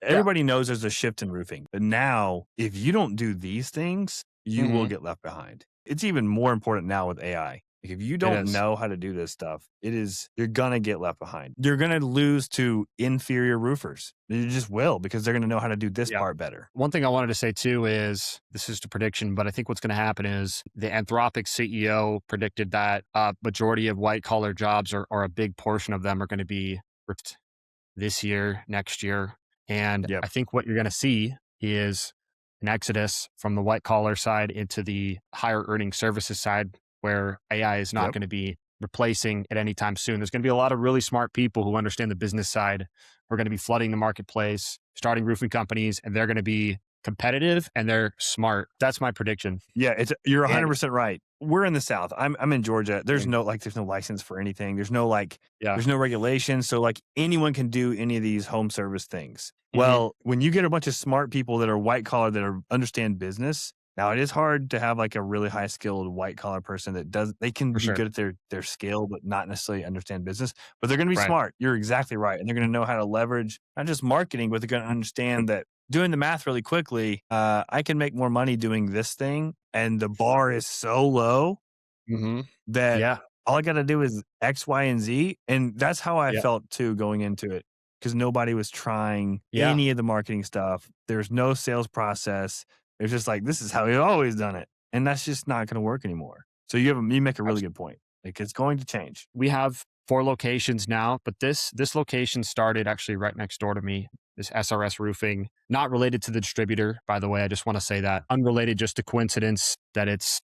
Yeah. everybody knows there's a shift in roofing, but now if you don't do these things, you will Hmm. get left behind. It's even more important now with AI. Like if you It don't is. know how to do this stuff, you're gonna get left behind. You're gonna lose to inferior roofers. You just will because they're gonna know how to do this Yeah. part better. One thing I wanted to say too is this is a prediction, but I think what's going to happen is the Anthropic CEO predicted that a majority of white collar jobs or a big portion of them are going to be ripped this year, next year. And Yep. I think what you're going to see is an exodus from the white collar side into the higher earning services side where AI is not Yep. going to be replacing at any time soon. There's going to be a lot of really smart people who understand the business side who are going to be flooding the marketplace, starting roofing companies, and they're going to be competitive and they're smart. That's my prediction. Yeah, you're And 100% right. We're in the South. I'm in Georgia. There's no license for anything. yeah. There's no regulation. So like anyone can do any of these home service things. Hmm. Well, when you get a bunch of smart people that are white collar understand business, now it is hard to have like a really high skilled white collar person they can For be sure. good at their skill, but not necessarily understand business. But they're gonna be Right. smart. You're exactly right. And they're gonna know how to leverage not just marketing, but they're gonna understand that doing the math really quickly, I can make more money doing this thing, and the bar is so low Hmm. that Yeah. all I got to do is X, Y, and Z, and that's how I Yeah. felt too going into it because nobody was trying Yeah. any of the marketing stuff. There's no sales process. It's just like this is how we've always done it, and that's just not going to work anymore. So you make a really good point. Like it's going to change. We have 4 locations now, but this location started actually right next door to me. This SRS Roofing, not related to the distributor, by the way. I just want to say that unrelated, just a coincidence that it's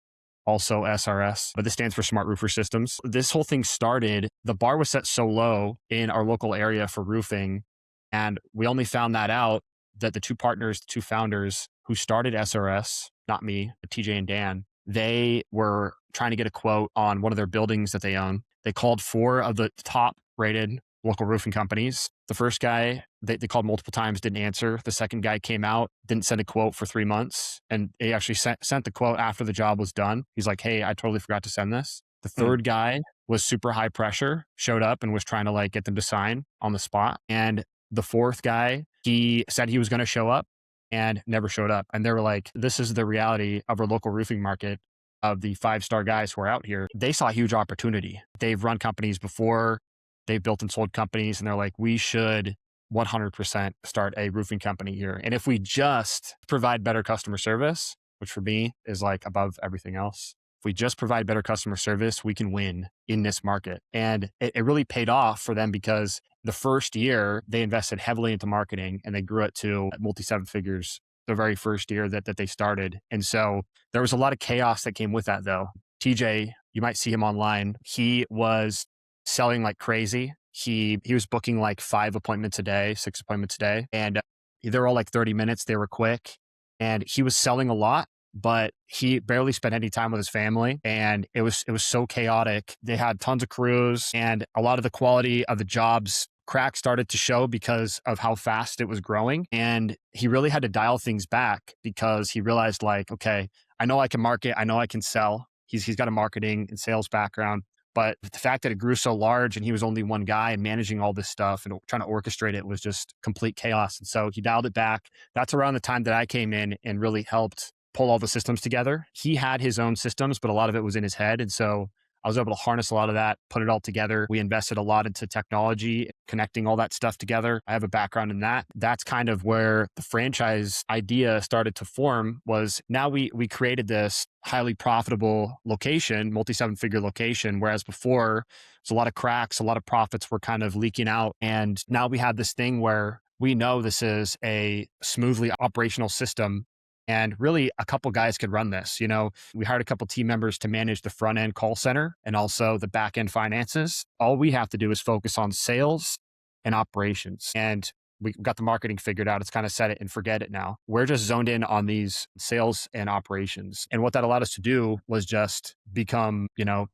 also SRS, but this stands for Smart Roofer Systems. This whole thing started, the bar was set so low in our local area for roofing. And we only found that out that the two partners, the two founders who started SRS, not me, but TJ and Dan, they were trying to get a quote on one of their buildings that they own. They called 4 of the top rated local roofing companies. The first guy, they called multiple times, didn't answer. The second guy came out, didn't send a quote for 3 months. And he actually sent the quote after the job was done. He's like, hey, I totally forgot to send this. The Hmm. third guy was super high pressure, showed up and was trying to like get them to sign on the spot. And the fourth guy, he said he was going to show up and never showed up. And they were like, this is the reality of our local roofing market of the 5-star guys who are out here. They saw a huge opportunity. They've run companies before, they've built and sold companies, and they're like, we should 100% start a roofing company here. And if we just provide better customer service, which for me is like above everything else, if we just provide better customer service, we can win in this market. And it really paid off for them because the first year they invested heavily into marketing and they grew it to multi 7 figures the very first year that they started. And so there was a lot of chaos that came with that though. TJ, you might see him online. He was selling like crazy. He was booking like 5 appointments a day, 6 appointments a day. And they were all like 30 minutes. They were quick. And he was selling a lot, but he barely spent any time with his family. And it was so chaotic. They had tons of crews and a lot of the quality of the jobs crack started to show because of how fast it was growing. And he really had to dial things back because he realized like, okay, I know I can market. I know I can sell. He's got a marketing and sales background. But the fact that it grew so large and he was only one guy and managing all this stuff and trying to orchestrate it was just complete chaos. And so he dialed it back. That's around the time that I came in and really helped pull all the systems together. He had his own systems, but a lot of it was in his head. And so I was able to harness a lot of that, put it all together. We invested a lot into technology, connecting all that stuff together. I have a background in that. That's kind of where the franchise idea started to form was now we created this highly profitable location, multi 7-figure location, whereas before there's a lot of cracks, a lot of profits were kind of leaking out. And now we have this thing where we know this is a smoothly operational system and really a couple guys could run this. You know, we hired a couple team members to manage the front end call center and also the back end finances. All we have to do is focus on sales and operations. And we got the marketing figured out. It's kind of set it and forget it now. We're just zoned in on these sales and operations. And what that allowed us to do was just become,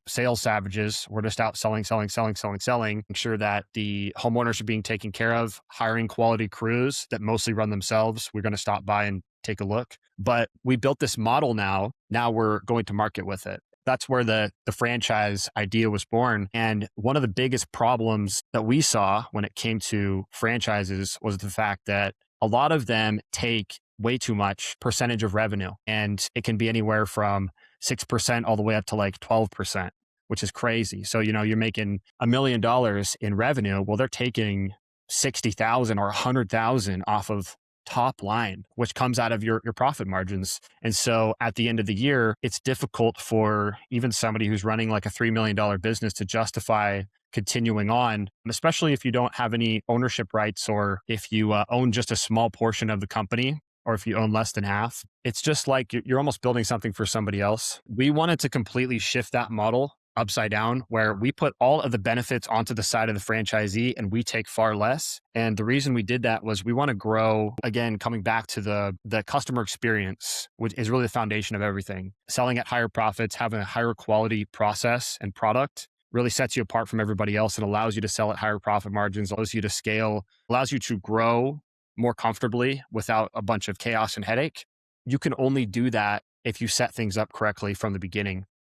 sales savages. We're just out selling, make sure that the homeowners are being taken care of, hiring quality crews that mostly run themselves. We're going to stop by and take a look. But we built this model now. Now we're going to market with it. That's where the franchise idea was born. And one of the biggest problems that we saw when it came to franchises was the fact that a lot of them take way too much percentage of revenue. And it can be anywhere from 6% all the way up to like 12%, which is crazy. So, you're making $1 million in revenue. Well, they're taking 60,000 or 100,000 off of top line, which comes out of your profit margins. And so at the end of the year, it's difficult for even somebody who's running like a $3 million business to justify continuing on, especially if you don't have any ownership rights, or if you own just a small portion of the company, or if you own less than half. It's just like you're almost building something for somebody else. We wanted to completely shift that model upside down, where we put all of the benefits onto the side of the franchisee and we take far less. And the reason we did that was we want to grow, again, coming back to the customer experience, which is really the foundation of everything. Selling at higher profits, having a higher quality process and product really sets you apart from everybody else. It allows you to sell at higher profit margins, allows you to scale, allows you to grow more comfortably without a bunch of chaos and headache. You can only do that if you set things up correctly from the beginning.